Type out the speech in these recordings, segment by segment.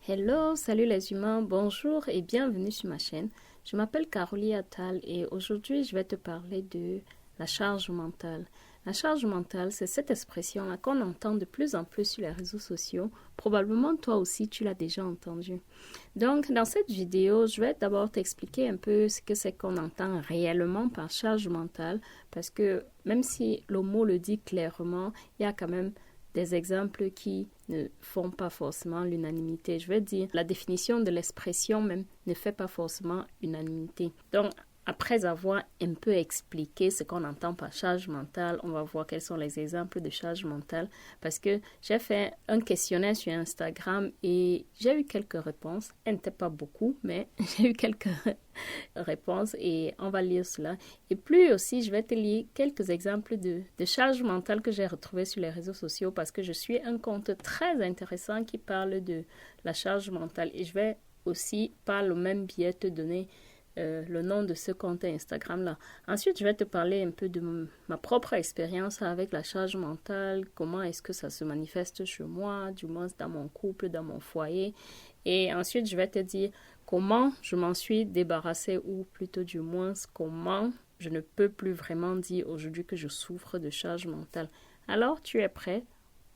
Hello, salut les humains, bonjour et bienvenue sur ma chaîne. Je m'appelle Caroline Attal et aujourd'hui je vais te parler de la charge mentale. La charge mentale, c'est cette expression-là qu'on entend de plus en plus sur les réseaux sociaux. Probablement toi aussi tu l'as déjà entendu. Donc dans cette vidéo, je vais d'abord t'expliquer un peu ce que c'est qu'on entend réellement par charge mentale parce que même si le mot le dit clairement, il y a quand même des exemples qui ne font pas forcément l'unanimité. Je veux dire, la définition de l'expression même ne fait pas forcément unanimité. Donc, après avoir un peu expliqué ce qu'on entend par charge mentale, on va voir quels sont les exemples de charge mentale parce que j'ai fait un questionnaire sur Instagram et j'ai eu quelques réponses. Elles n'étaient pas beaucoup, mais j'ai eu quelques réponses et on va lire cela. Et puis aussi, je vais te lire quelques exemples de charge mentale que j'ai retrouvées sur les réseaux sociaux parce que je suis un compte très intéressant qui parle de la charge mentale et je vais aussi, par le même biais, te donner le nom de ce compte Instagram-là. Ensuite, je vais te parler un peu de ma propre expérience avec la charge mentale, comment est-ce que ça se manifeste chez moi, du moins dans mon couple, dans mon foyer. Et ensuite, je vais te dire comment je m'en suis débarrassée ou plutôt du moins comment je ne peux plus vraiment dire aujourd'hui que je souffre de charge mentale. Alors, tu es prêt?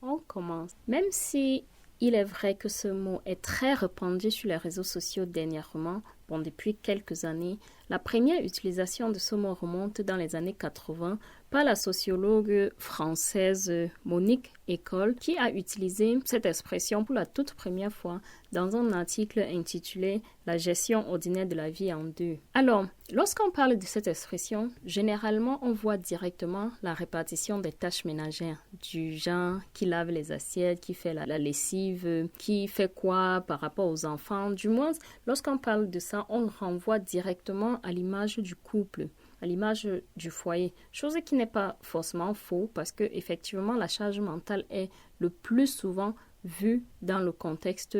On commence. Même si il est vrai que ce mot est très répandu sur les réseaux sociaux dernièrement, depuis quelques années, la première utilisation de ce mot remonte dans les années 80 par la sociologue française Monique École qui a utilisé cette expression pour la toute première fois dans un article intitulé « La gestion ordinaire de la vie en deux ». Alors, lorsqu'on parle de cette expression, généralement on voit directement la répartition des tâches ménagères, du genre qui lave les assiettes, qui fait la lessive, qui fait quoi par rapport aux enfants. Du moins, lorsqu'on parle de ça, on renvoie directement à l'image du couple, à l'image du foyer, chose qui n'est pas forcément faux parce que effectivement la charge mentale est le plus souvent vue dans le contexte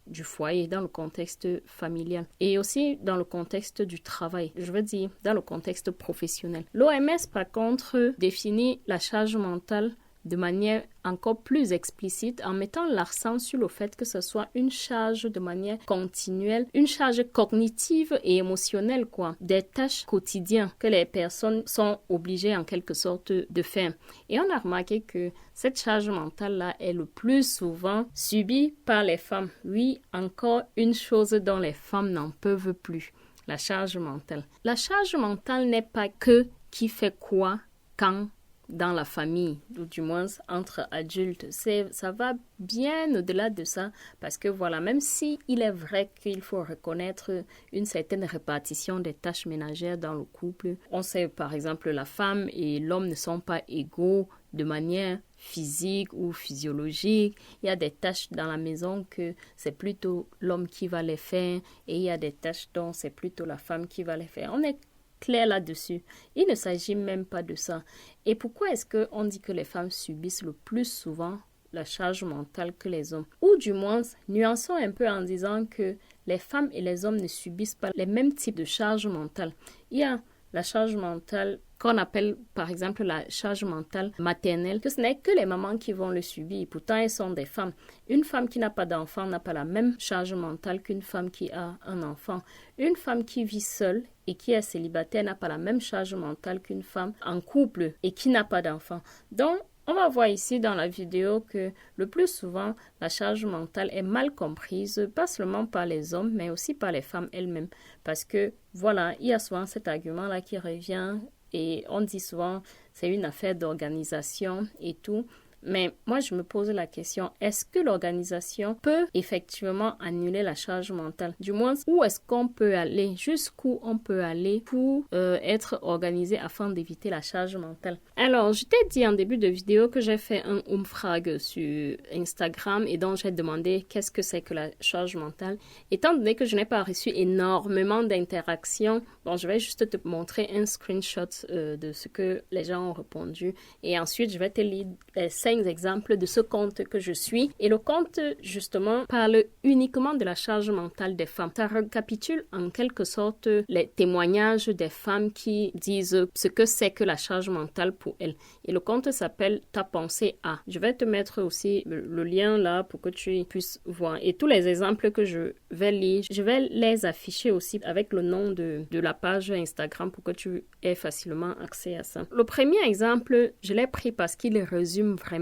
du foyer, dans le contexte familial et aussi dans le contexte du travail, je veux dire dans le contexte professionnel. L'OMS par contre définit la charge mentale de manière encore plus explicite en mettant l'accent sur le fait que ce soit une charge de manière continuelle, une charge cognitive et émotionnelle, des tâches quotidiennes que les personnes sont obligées en quelque sorte de faire. Et on a remarqué que cette charge mentale-là est le plus souvent subie par les femmes. Oui, encore une chose dont les femmes n'en peuvent plus, la charge mentale. La charge mentale n'est pas que qui fait quoi, quand, dans la famille, ou du moins entre adultes. Ça va bien au-delà de ça, parce que voilà, même si il est vrai qu'il faut reconnaître une certaine répartition des tâches ménagères dans le couple, on sait par exemple la femme et l'homme ne sont pas égaux de manière physique ou physiologique. Il y a des tâches dans la maison que c'est plutôt l'homme qui va les faire et il y a des tâches dont c'est plutôt la femme qui va les faire. On est clair là-dessus. Il ne s'agit même pas de ça. Et pourquoi est-ce qu'on dit que les femmes subissent le plus souvent la charge mentale que les hommes? Ou du moins, nuançons un peu en disant que les femmes et les hommes ne subissent pas les mêmes types de charge mentale. Il y a la charge mentale qu'on appelle par exemple la charge mentale maternelle, que ce n'est que les mamans qui vont le subir. Pourtant, elles sont des femmes. Une femme qui n'a pas d'enfant n'a pas la même charge mentale qu'une femme qui a un enfant. Une femme qui vit seule et qui est célibataire n'a pas la même charge mentale qu'une femme en couple et qui n'a pas d'enfant. Donc, on va voir ici dans la vidéo que le plus souvent, la charge mentale est mal comprise, pas seulement par les hommes, mais aussi par les femmes elles-mêmes. Parce que, voilà, il y a souvent cet argument-là qui revient et on dit souvent c'est une affaire d'organisation et tout. Mais moi, je me pose la question, est-ce que l'organisation peut effectivement annuler la charge mentale? Du moins, où est-ce qu'on peut aller? Jusqu'où on peut aller pour être organisé afin d'éviter la charge mentale? Alors, je t'ai dit en début de vidéo que j'ai fait un umfrage sur Instagram et donc j'ai demandé qu'est-ce que c'est que la charge mentale. Étant donné que je n'ai pas reçu énormément d'interactions, bon, je vais juste te montrer un screenshot de ce que les gens ont répondu et ensuite je vais te lire les 7 5 exemples de ce conte que je suis. Et le conte, justement, parle uniquement de la charge mentale des femmes. Ça récapitule en quelque sorte les témoignages des femmes qui disent ce que c'est que la charge mentale pour elles. Et le conte s'appelle « Ta pensée à ». Je vais te mettre aussi le lien là pour que tu puisses voir. Et tous les exemples que je vais lire, je vais les afficher aussi avec le nom de la page Instagram pour que tu aies facilement accès à ça. Le premier exemple, je l'ai pris parce qu'il résume vraiment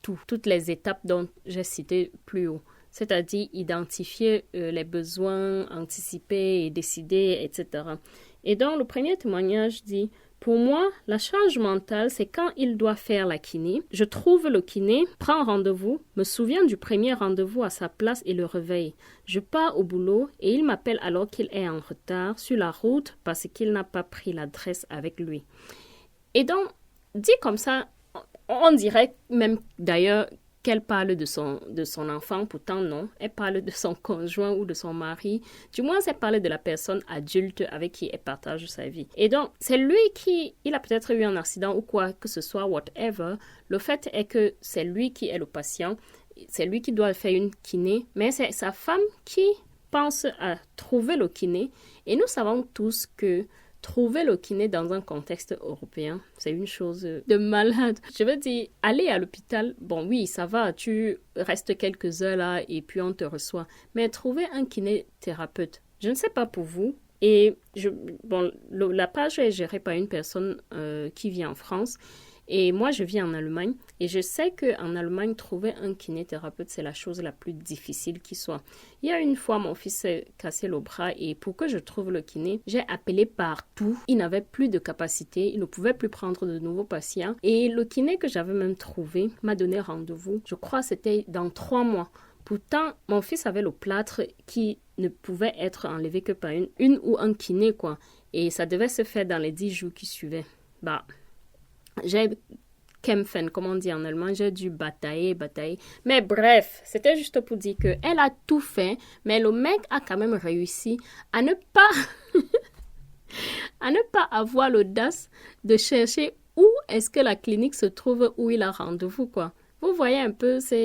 toutes les étapes dont j'ai cité plus haut. C'est-à-dire identifier les besoins, anticiper et décider, etc. Et donc, le premier témoignage dit « Pour moi, la charge mentale, c'est quand il doit faire la kiné. Je trouve le kiné, prends rendez-vous, me souviens du premier rendez-vous à sa place et le réveille. Je pars au boulot et il m'appelle alors qu'il est en retard sur la route parce qu'il n'a pas pris l'adresse avec lui. » Et donc, dit comme ça, on dirait même d'ailleurs qu'elle parle de son enfant, pourtant non. Elle parle de son conjoint ou de son mari. Du moins, elle parle de la personne adulte avec qui elle partage sa vie. Et donc, c'est lui il a peut-être eu un accident ou quoi que ce soit, whatever. Le fait est que c'est lui qui est le patient. C'est lui qui doit faire une kiné, mais c'est sa femme qui pense à trouver le kiné. Et nous savons tous que trouver le kiné dans un contexte européen, c'est une chose de malade. Je veux dire, aller à l'hôpital, bon oui, ça va, tu restes quelques heures là et puis on te reçoit. Mais trouver un kinésithérapeute, je ne sais pas pour vous. Et la page est gérée par une personne qui vit en France. Et moi, je vis en Allemagne et je sais qu'en Allemagne, trouver un kinésithérapeute, c'est la chose la plus difficile qui soit. Il y a une fois, mon fils s'est cassé le bras et pour que je trouve le kiné, j'ai appelé partout. Il n'avait plus de capacité, il ne pouvait plus prendre de nouveaux patients. Et le kiné que j'avais même trouvé m'a donné rendez-vous. Je crois que c'était dans 3 mois. Pourtant, mon fils avait le plâtre qui ne pouvait être enlevé que par une ou un kiné, quoi. Et ça devait se faire dans les 10 jours qui suivaient. J'ai kämpfen, comme on dit en allemand, j'ai dû batailler. Mais bref, c'était juste pour dire qu'elle a tout fait, mais le mec a quand même réussi à ne pas, à ne pas avoir l'audace de chercher où est-ce que la clinique se trouve où il a rendez-vous, quoi. Vous voyez un peu, ça a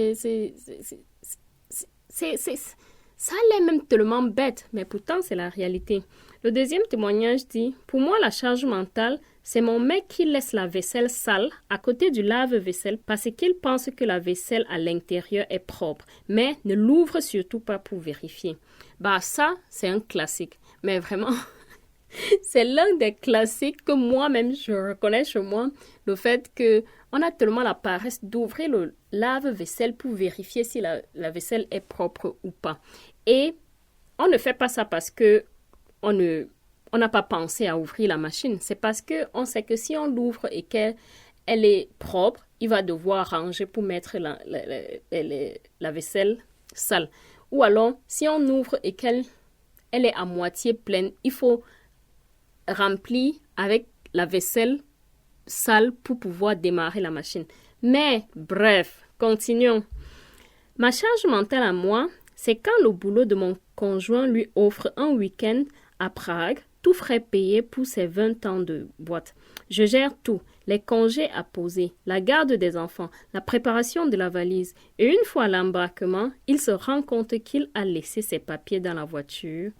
l'air même tellement bête, mais pourtant c'est la réalité. Le deuxième témoignage dit « Pour moi, la charge mentale, c'est mon mec qui laisse la vaisselle sale à côté du lave-vaisselle parce qu'il pense que la vaisselle à l'intérieur est propre, mais ne l'ouvre surtout pas pour vérifier. » Ça, c'est un classique. Mais vraiment, c'est l'un des classiques que moi-même, je reconnais chez moi, le fait qu'on a tellement la paresse d'ouvrir le lave-vaisselle pour vérifier si la vaisselle est propre ou pas. Et on ne fait pas ça parce que on n'a pas pensé à ouvrir la machine. C'est parce qu'on sait que si on l'ouvre et qu'elle est propre, il va devoir ranger pour mettre la vaisselle sale. Ou alors, si on ouvre et qu'elle est à moitié pleine, il faut remplir avec la vaisselle sale pour pouvoir démarrer la machine. Mais bref, continuons. Ma charge mentale à moi, c'est quand le boulot de mon conjoint lui offre un week-end à Prague, tout frais payé pour ses 20 ans de boîte. Je gère tout, les congés à poser, la garde des enfants, la préparation de la valise. Et une fois à l'embarquement, il se rend compte qu'il a laissé ses papiers dans la voiture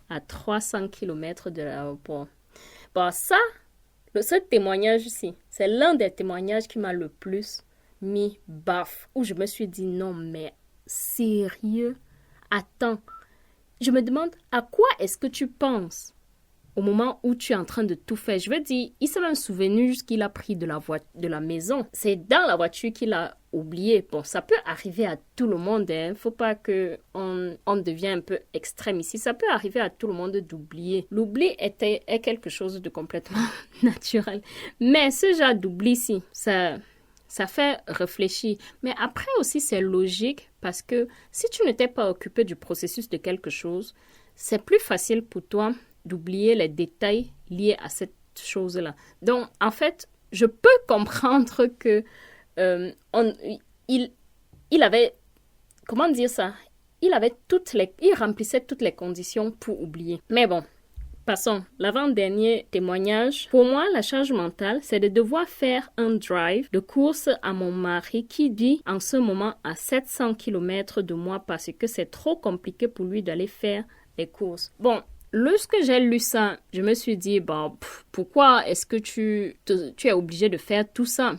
à 300 km de l'aéroport. Ce témoignage-ci, c'est l'un des témoignages qui m'a le plus mis baf, où je me suis dit non mais sérieux? Attends, je me demande à quoi est-ce que tu penses au moment où tu es en train de tout faire. Je veux dire, il s'est même souvenu juste qu'il a pris de la maison. C'est dans la voiture qu'il a oublié. Bon, ça peut arriver à tout le monde. Hein. Faut pas qu'on devienne un peu extrême ici. Ça peut arriver à tout le monde d'oublier. L'oubli est quelque chose de complètement naturel. Mais ce genre d'oubli-ci, ça fait réfléchir. Mais après aussi, c'est logique parce que si tu n'étais pas occupé du processus de quelque chose, c'est plus facile pour toi d'oublier les détails liés à cette chose-là. Donc, en fait, je peux comprendre que il avait, comment dire ça? Il remplissait toutes les conditions pour oublier. Mais bon, Passons, l'avant-dernier témoignage. Pour moi, la charge mentale, c'est de devoir faire un drive de course à mon mari qui vit en ce moment à 700 km de moi parce que c'est trop compliqué pour lui d'aller faire les courses. Bon, lorsque j'ai lu ça, je me suis dit, bon, pourquoi est-ce que tu es obligé de faire tout ça?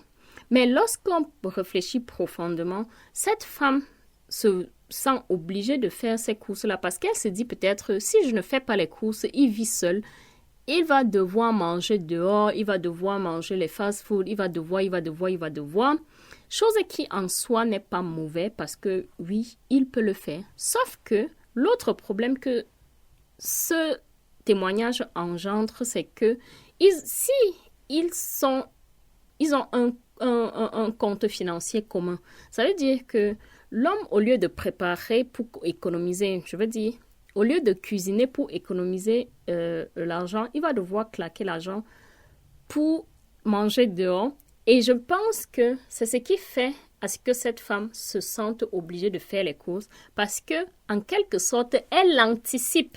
Mais lorsqu'on réfléchit profondément, cette femme se sent obligée de faire ces courses-là parce qu'elle se dit peut-être, si je ne fais pas les courses, il vit seul, il va devoir manger dehors, il va devoir manger les fast-food, il va devoir. Chose qui en soi n'est pas mauvais parce que oui, il peut le faire. Sauf que l'autre problème que ce témoignage engendre, c'est que si ils ont un compte financier commun, ça veut dire que l'homme, au lieu de préparer pour économiser, au lieu de cuisiner pour économiser l'argent, il va devoir claquer l'argent pour manger dehors. Et je pense que c'est ce qui fait à ce que cette femme se sente obligée de faire les courses parce que, en quelque sorte, elle anticipe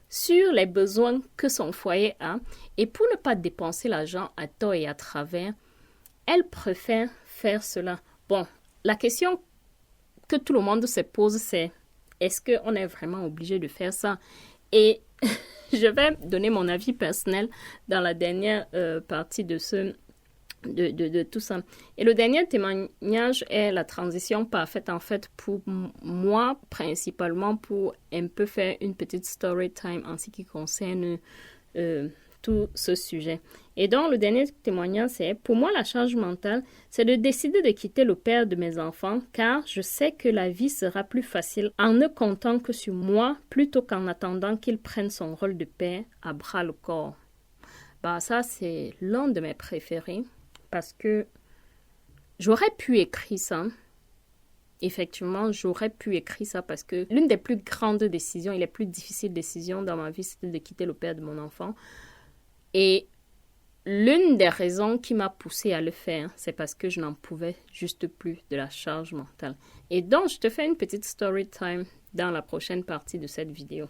sur les besoins que son foyer a et pour ne pas dépenser l'argent à tort et à travers, elle préfère faire cela. Bon, la question que tout le monde se pose, c'est est-ce qu'on est vraiment obligé de faire ça? Et je vais donner mon avis personnel dans la dernière partie de tout ça. Et le dernier témoignage est la transition parfaite, en fait, pour moi, principalement pour un peu faire une petite story time en ce qui concerne tout ce sujet. Et donc, le dernier témoignage, c'est pour moi, la charge mentale, c'est de décider de quitter le père de mes enfants, car je sais que la vie sera plus facile en ne comptant que sur moi, plutôt qu'en attendant qu'il prenne son rôle de père à bras le corps. Bah, ça, c'est l'un de mes préférés, parce que j'aurais pu écrire ça. Effectivement, j'aurais pu écrire ça parce que l'une des plus grandes décisions et les plus difficiles décisions dans ma vie, c'était de quitter le père de mon enfant. Et l'une des raisons qui m'a poussée à le faire, c'est parce que je n'en pouvais juste plus de la charge mentale. Et donc, je te fais une petite story time dans la prochaine partie de cette vidéo.